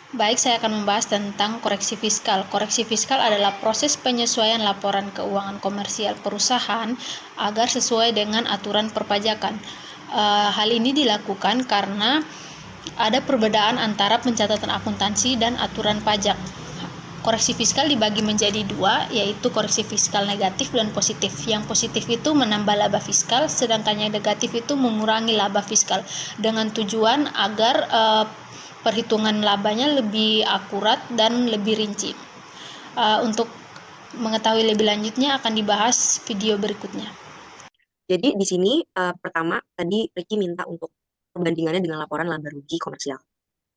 Baik, saya akan membahas tentang koreksi fiskal. Koreksi fiskal adalah proses penyesuaian laporan keuangan komersial perusahaan agar sesuai dengan aturan perpajakan. Hal ini dilakukan karena ada perbedaan antara pencatatan akuntansi dan aturan pajak. Koreksi fiskal dibagi menjadi dua, yaitu koreksi fiskal negatif dan positif. Yang positif itu menambah laba fiskal, sedangkan yang negatif itu mengurangi laba fiskal dengan tujuan agar perhitungan labanya lebih akurat dan lebih rinci. Untuk mengetahui lebih lanjutnya akan dibahas video berikutnya. Jadi di sini pertama tadi Ricky minta untuk perbandingannya dengan laporan laba rugi komersial.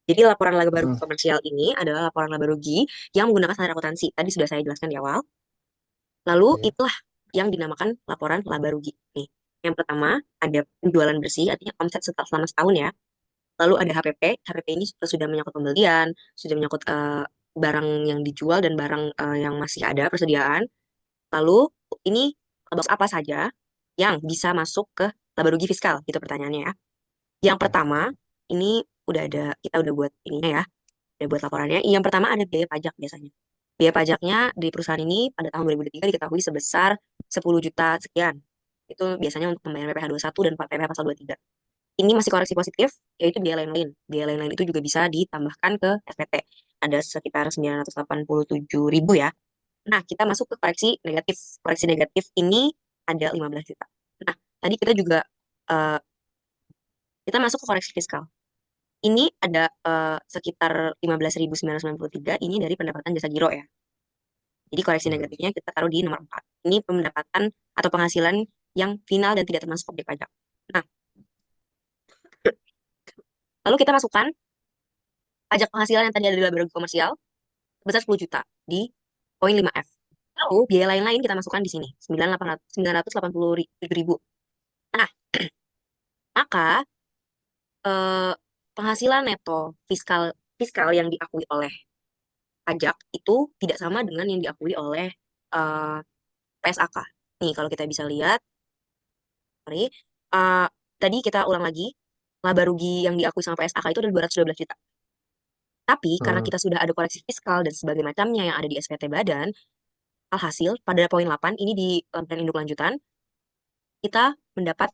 Jadi laporan laba rugi Hmm. komersial ini adalah laporan laba rugi yang menggunakan standar akuntansi. Tadi sudah saya jelaskan di awal. Lalu Oke. itulah yang dinamakan laporan laba rugi. Nih, yang pertama ada penjualan bersih, artinya omset setelah selama setahun ya. Lalu ada HPP. HPP ini sudah menyangkut pembelian, sudah menyangkut barang yang dijual dan barang yang masih ada persediaan. Lalu ini box apa saja yang bisa masuk ke laba rugi fiskal? Gitu pertanyaannya ya. Yang pertama, ini kita udah buat ininya ya, udah buat laporannya. Yang pertama ada biaya pajak biasanya. Biaya pajaknya di perusahaan ini pada tahun 2023 diketahui sebesar 10 juta sekian. Itu biasanya untuk pembayaran PPh 21 dan PPh pasal 23. Ini masih koreksi positif, yaitu biaya lain-lain. Biaya lain-lain itu juga bisa ditambahkan ke SPT. Ada sekitar 987.000 ya. Nah, kita masuk ke koreksi negatif. Koreksi negatif ini ada 15 juta. Nah, tadi kita juga eh, kita masuk ke koreksi fiskal. Ini ada sekitar 15.993 ini dari pendapatan jasa giro ya. Jadi koreksi Hmm. negatifnya kita taruh di nomor 4. Ini pendapatan atau penghasilan yang final dan tidak termasuk objek pajak. Nah, lalu kita masukkan pajak penghasilan yang tadi ada di laba rugi komersial sebesar 10 juta di poin 5F. Lalu biaya lain-lain kita masukkan di sini, 987.000. Nah, maka eh, penghasilan neto fiskal fiskal yang diakui oleh pajak itu tidak sama dengan yang diakui oleh eh, PSAK. Nih, kalau kita bisa lihat, sorry, eh, tadi kita ulang lagi, laba rugi yang diakui sama PSAK itu ada 212 juta. Tapi karena Hmm. kita sudah ada koreksi fiskal dan sebagainya macamnya yang ada di SPT Badan, alhasil pada poin 8 ini di lampiran induk lanjutan, kita mendapat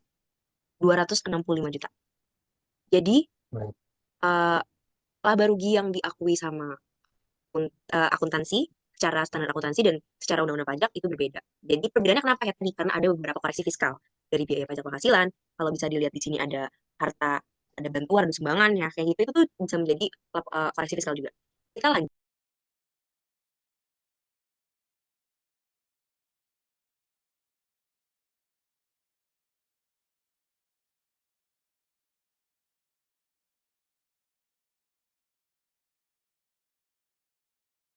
265 juta. Jadi, Baik. eh, laba rugi yang diakui sama akuntansi secara standar akuntansi dan secara undang-undang pajak itu berbeda. Jadi perbedaannya kenapa ya tadi? Karena ada beberapa koreksi fiskal dari biaya pajak penghasilan. Kalau bisa dilihat di sini ada harta, ada bantuan, ada sumbangan ya kayak gitu itu tuh bisa menjadi koreksi fiskal juga. Kita lanjut.